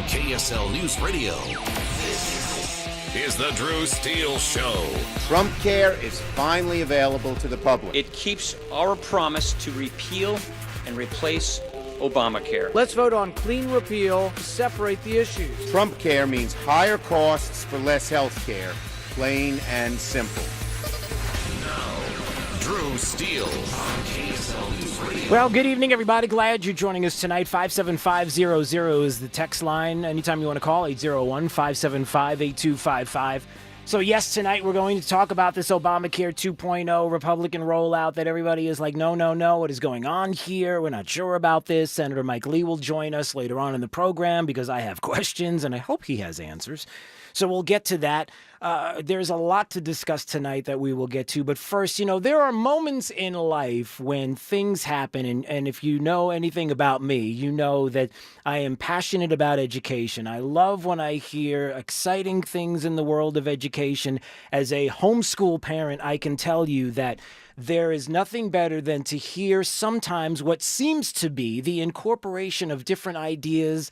KSL News Radio. This is the Drew Steele Show. Trump Care is finally available to the public. It keeps our promise to repeal and replace Obamacare. Let's vote on clean repeal to separate the issues. Trump Care means higher costs for less health care. Plain and simple. Now, Drew Steele on KSL News Radio. Well, good evening, everybody. Glad you're joining us tonight. 57500 is the text line. Anytime you want to call, 801-575-8255. So, yes, tonight we're going to talk about this Obamacare 2.0 Republican rollout that everybody is like, no, what is going on here? We're not sure about this. Senator Mike Lee will join us later on in the program because I have questions, and I hope he has answers. So we'll get to that. There's a lot to discuss tonight that we will get to. But first, there are moments in life when things happen. And if you know anything about me, you know that I am passionate about education. I love when I hear exciting things in the world of education. As a homeschool parent, I can tell you that there is nothing better than to hear sometimes what seems to be the incorporation of different ideas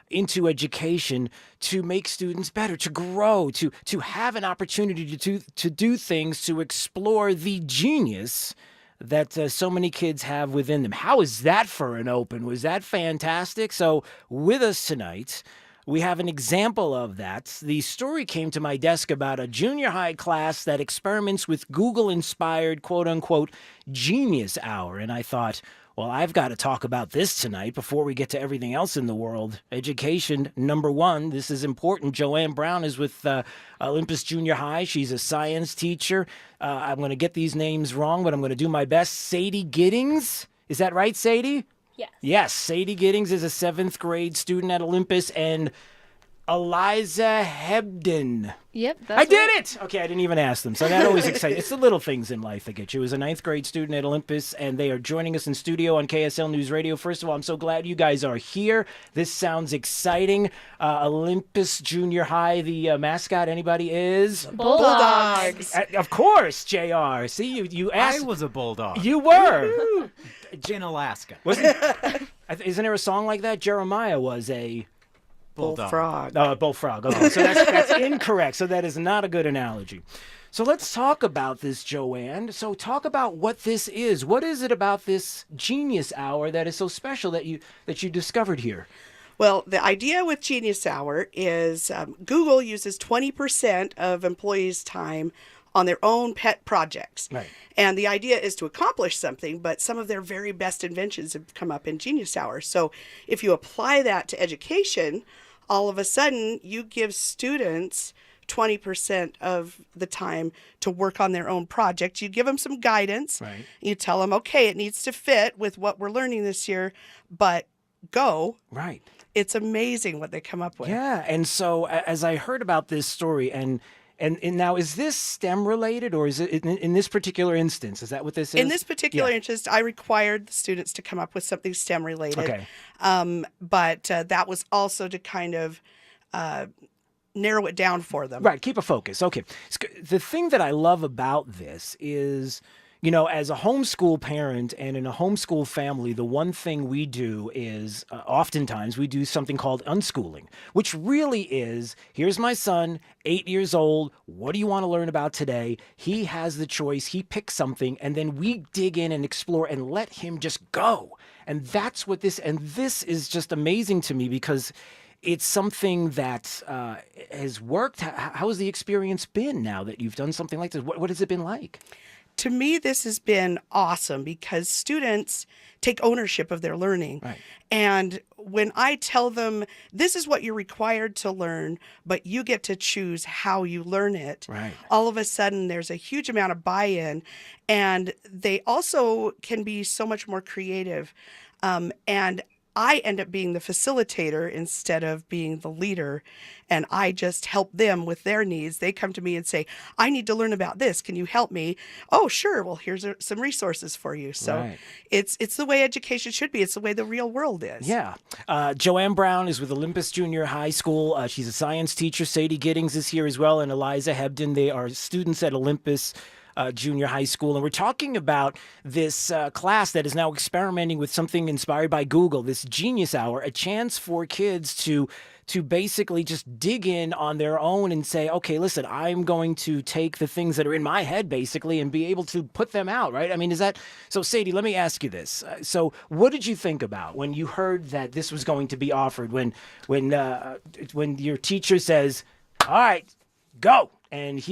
into education to make students better, to grow, to have an opportunity to do things, to explore the genius that so many kids have within them. How is that for an open? Was that fantastic? So with us tonight, we have an example of that. The story came to my desk about a junior high class that experiments with Google-inspired, quote-unquote, genius hour. And I thought, well, I've got to talk about this tonight before we get to everything else in the world. Education, number one. This is important. Joanne Brown is with Olympus Junior High. She's a science teacher. I'm going to get these names wrong, but I'm going to do my best. Sadie Giddings. Is that right, Sadie? Yes. Yes. Sadie Giddings is a 7th grade student at Olympus, and Eliza Hebden. Yep, I did it! Okay, I didn't even ask them, so that always excites. It's the little things in life that get you. It was a 9th grade student at Olympus, and they are joining us in studio on KSL News Radio. First of all, I'm so glad you guys are here. This sounds exciting. Olympus Junior High, the mascot, anybody is? Bulldogs. Of course, JR. See, you asked. I was a bulldog. You were. In Alaska. Isn't there a song like that? Jeremiah was a Bulldog. Bullfrog. Okay, so that's incorrect. So that is not a good analogy. So let's talk about this, Joanne. So talk about what this is. What is it about this Genius Hour that is so special that you discovered here? Well, the idea with Genius Hour is Google uses 20% of employees' time on their own pet projects. Right. And the idea is to accomplish something, but some of their very best inventions have come up in Genius Hour. So if you apply that to education, all of a sudden you give students 20% of the time to work on their own project. You give them some guidance. Right. You tell them, okay, it needs to fit with what we're learning this year, but go. Right. It's amazing what they come up with. Yeah. And so as I heard about this story, and now, is this STEM related, or is it in this particular instance? Is that what this is? In this particular instance, I required the students to come up with something STEM related. Okay. But that was also to kind of narrow it down for them. Right. Keep a focus. Okay. The thing that I love about this is, as a homeschool parent and in a homeschool family, the one thing we do is oftentimes we do something called unschooling, which really is, here's my son, 8 years old. What do you want to learn about today? He has the choice. He picks something, and then we dig in and explore and let him just go. And that's what this is just amazing to me because it's something that has worked. How has the experience been now that you've done something like this? What has it been like? To me, this has been awesome because students take ownership of their learning. Right. And when I tell them, this is what you're required to learn, but you get to choose how you learn it, right, all of a sudden there's a huge amount of buy-in. And they also can be so much more creative. And I end up being the facilitator instead of being the leader, and I just help them with their needs. They come to me and say, I need to learn about this. Can you help me? Oh, sure. Well, here's some resources for you. So right. It's the way education should be. It's the way the real world is. Yeah. Joanne Brown is with Olympus Junior High School. She's a science teacher. Sadie Giddings is here as well, and Eliza Hebden. They are students at Olympus. Junior High School, and we're talking about this class that is now experimenting with something inspired by Google, this Genius Hour, a chance for kids to basically just dig in on their own and say, okay, listen, I'm going to take the things that are in my head basically and be able to put them out, right? I mean, is that so? Sadie, let me ask you this. So what did you think about when you heard that this was going to be offered, when your teacher says, all right, go, and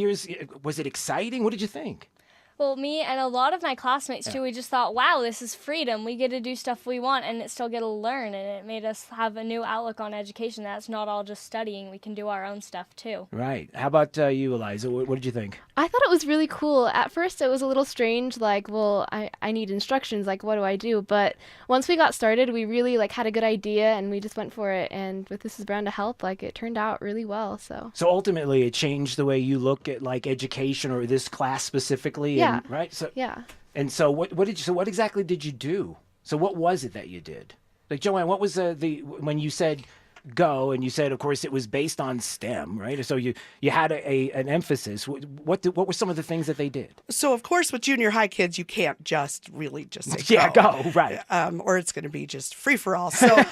was it exciting? What did you think? Well, me and a lot of my classmates, too, we just thought, wow, this is freedom. We get to do stuff we want and still get to learn. And it made us have a new outlook on education. That's not all just studying. We can do our own stuff, too. Right. How about you, Eliza? What did you think? I thought it was really cool. At first, it was a little strange, like, well, I need instructions, like, what do I do? But once we got started, we really, like, had a good idea, and we just went for it. And with This Is Brown to Help, like, it turned out really well, so. So ultimately, it changed the way you look at, like, education or this class specifically? Yeah. Right? So, yeah. And so what exactly did you do? So what was it that you did? Like, Joanne, what was when you said go, and you said, of course, it was based on STEM, right? So you had an emphasis. What were some of the things that they did? So, of course, with junior high kids, you can't just really just say yeah, go, right. Or it's going to be just free-for-all. So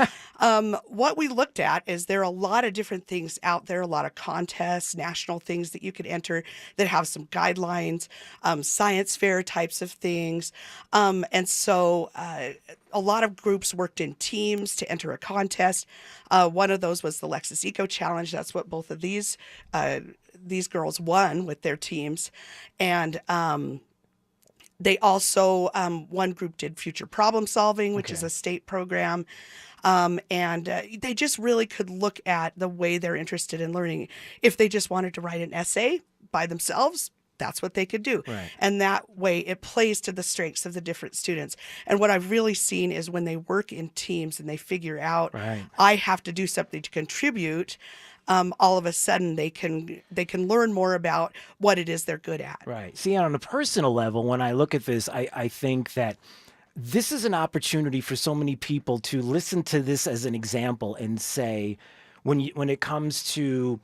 what we looked at is there are a lot of different things out there, a lot of contests, national things that you could enter that have some guidelines, science fair types of things. And so a lot of groups worked in teams to enter a contest. One of those was the Lexus Eco Challenge. That's what both of these girls won with their teams. And they also, one group did Future Problem Solving, which is a state program. And they just really could look at the way they're interested in learning. If they just wanted to write an essay by themselves, that's what they could do. Right. And that way it plays to the strengths of the different students. And what I've really seen is when they work in teams and they figure out, I have to do something to contribute, all of a sudden they can learn more about what it is they're good at. Right. See, on a personal level, when I look at this, I think that this is an opportunity for so many people to listen to this as an example and say, when it comes to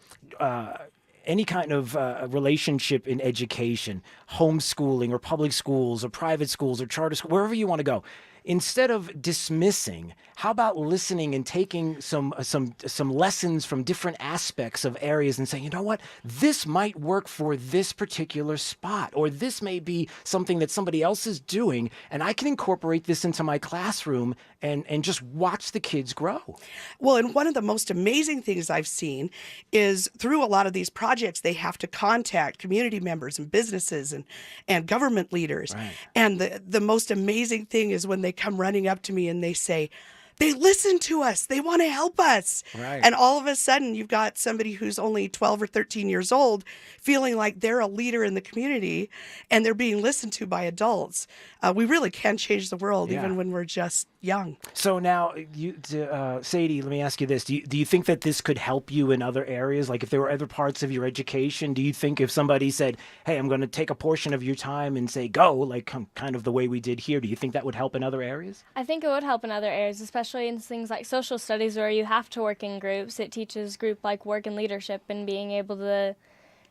any kind of relationship in education, homeschooling or public schools or private schools or charter schools, wherever you want to go, instead of dismissing, how about listening and taking some lessons from different aspects of areas and saying, you know what, this might work for this particular spot, or this may be something that somebody else is doing, and I can incorporate this into my classroom and just watch the kids grow. Well, and one of the most amazing things I've seen is through a lot of these projects, they have to contact community members and businesses and government leaders. Right. And the most amazing thing is when they come running up to me and they say, they listen to us. They want to help us. Right. And all of a sudden, you've got somebody who's only 12 or 13 years old feeling like they're a leader in the community and they're being listened to by adults. We really can change the world even when we're just young. So now, Sadie, let me ask you this. Do you think that this could help you in other areas? Like if there were other parts of your education, do you think if somebody said, hey, I'm going to take a portion of your time and say, go, like kind of the way we did here, do you think that would help in other areas? I think it would help in other areas, especially in things like social studies where you have to work in groups. It teaches group-like work and leadership and being able to,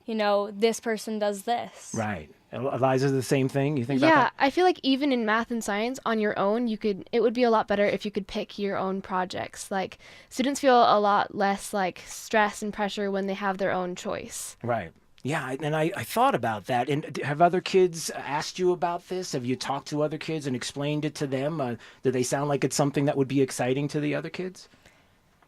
this person does this. Right. Eliza, the same thing? You think about Yeah, that? I feel like even in math and science on your own, it would be a lot better if you could pick your own projects. Like students feel a lot less like stress and pressure when they have their own choice. Right. Yeah, and I thought about that. And have other kids asked you about this? Have you talked to other kids and explained it to them? Do they sound like it's something that would be exciting to the other kids?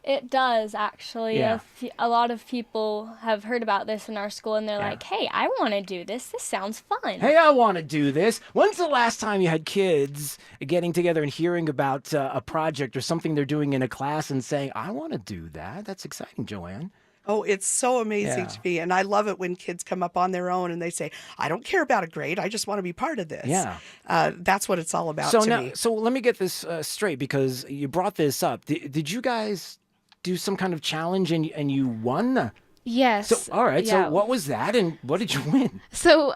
It does, actually. Yeah. A lot of people have heard about this in our school, and they're like, hey, I want to do this. This sounds fun. Hey, I want to do this. When's the last time you had kids getting together and hearing about a project or something they're doing in a class and saying, I want to do that? That's exciting, Joanne. Oh, it's so amazing to me. And I love it when kids come up on their own and they say, I don't care about a grade. I just want to be part of this. Yeah. That's what it's all about me. So let me get this straight, because you brought this up. Did you guys do some kind of challenge and you won? Yes. So, all right. Yeah. So what was that and what did you win? So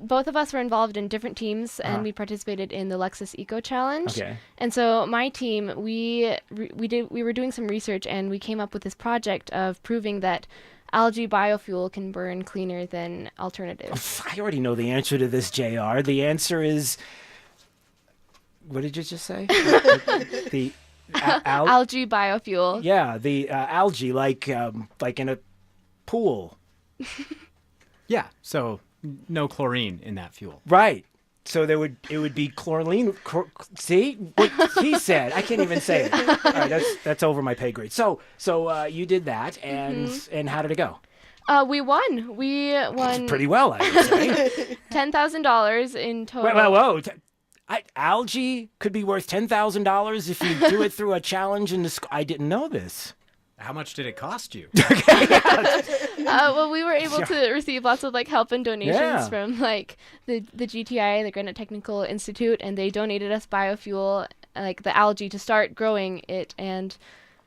both of us were involved in different teams, and we participated in the Lexus Eco Challenge. Okay. And so my team, we were doing some research, and we came up with this project of proving that algae biofuel can burn cleaner than alternatives. I already know the answer to this, JR. The answer is, what did you just say? the algae biofuel. Yeah, the algae, like in a pool. Yeah, so no chlorine in that fuel. Right. So it would be chlorine. See what he said? I can't even say it. All right, that's over my pay grade. So you did that, and how did it go? We won. We won Pretty well, I would say. $10,000 in total. Whoa. Algae could be worth $10,000 if you do it through a challenge in the school. I didn't know this. How much did it cost you? Well, we were able to receive lots of help and donations from the GTI, the Granite Technical Institute, and they donated us biofuel, the algae, to start growing it. And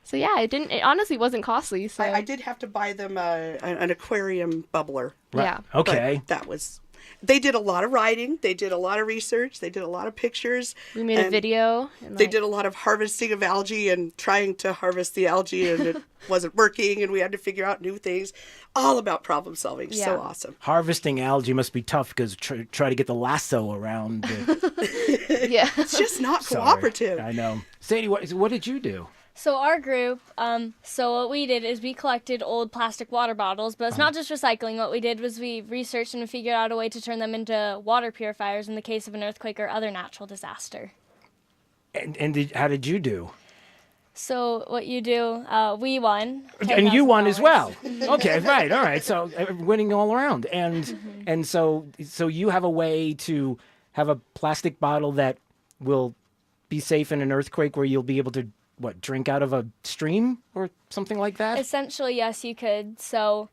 so it honestly wasn't costly. So I did have to buy them an aquarium bubbler. Right. Yeah. Okay. But they did a lot of writing. They did a lot of research. They did a lot of pictures. We made a video. And they did a lot of harvesting of algae and trying to harvest the algae, and it wasn't working, and we had to figure out new things. All about problem solving. Yeah. So awesome. Harvesting algae must be tough because try to get the lasso around. Yeah. It's just not cooperative. I know. Sadie, what did you do? So our group, so what we did is we collected old plastic water bottles, but it's not just recycling. What we did was we researched and figured out a way to turn them into water purifiers in the case of an earthquake or other natural disaster. And how did you do? So what you do, we won. And you won as well. $10,000. Okay, right, all right. So winning all around. And so you have a way to have a plastic bottle that will be safe in an earthquake where you'll be able to drink out of a stream or something like that? Essentially, yes, you could. So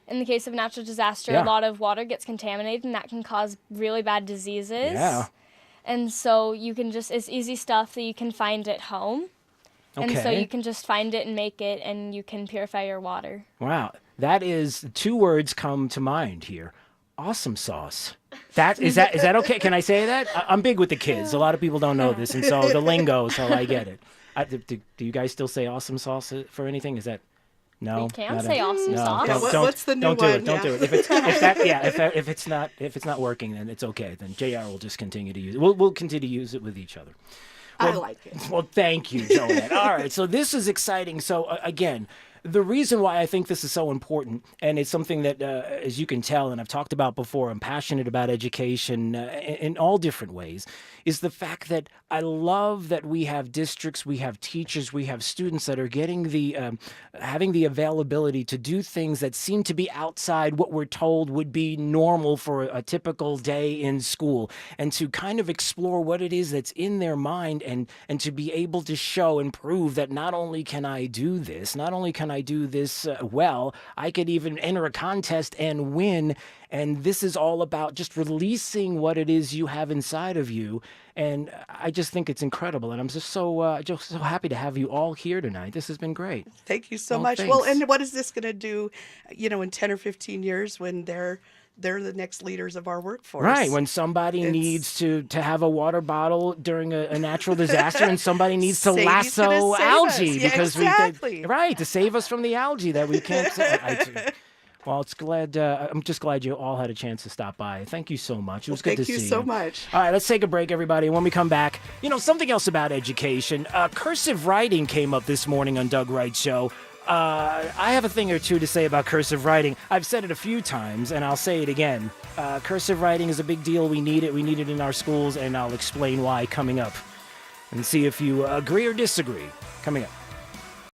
in the case of a natural disaster, a lot of water gets contaminated, and that can cause really bad diseases. Yeah. And so you can it's easy stuff that you can find at home. Okay. And so you can just find it and make it, and you can purify your water. Wow. That is, 2 words come to mind here. Awesome sauce. Is that okay? Can I say that? I'm big with the kids. A lot of people don't know this, and so the lingo, so I get it. Do you guys still say awesome sauce for anything? Is that no? We can say awesome sauce. What's the new one? Don't do it. If it's not working, then it's okay. Then JR will just continue to use it. We'll continue to use it with each other. I like it. Well, thank you, Joanne. All right, so this is exciting. So again, the reason why I think this is so important, and it's something that, as you can tell, and I've talked about before, I'm passionate about education in all different ways, is the fact that I love that we have districts, we have teachers, we have students that are getting having the availability to do things that seem to be outside what we're told would be normal for a typical day in school, and to kind of explore what it is that's in their mind, and to be able to show and prove that not only can I do this, not only can I do this well, I could even enter a contest and win. And this is all about just releasing what it is you have inside of you. And I just think it's incredible. And I'm just so happy to have you all here tonight. This has been great. Thank you so much. Thanks. Well, and what is this going to do, in 10 or 15 years when they're the next leaders of our workforce? Right, when somebody needs to have a water bottle during a natural disaster, and somebody needs to lasso algae because to save us from the algae that we can't. Well, I'm just glad you all had a chance to stop by. Thank you so much. It was good to see you. Thank you so much. All right, let's take a break, everybody. When we come back, something else about education. Cursive writing came up this morning on Doug Wright's show. I have a thing or two to say about cursive writing. I've said it a few times, and I'll say it again. Cursive writing is a big deal. We need it. We need it in our schools, and I'll explain why coming up. And see if you agree or disagree. Coming up.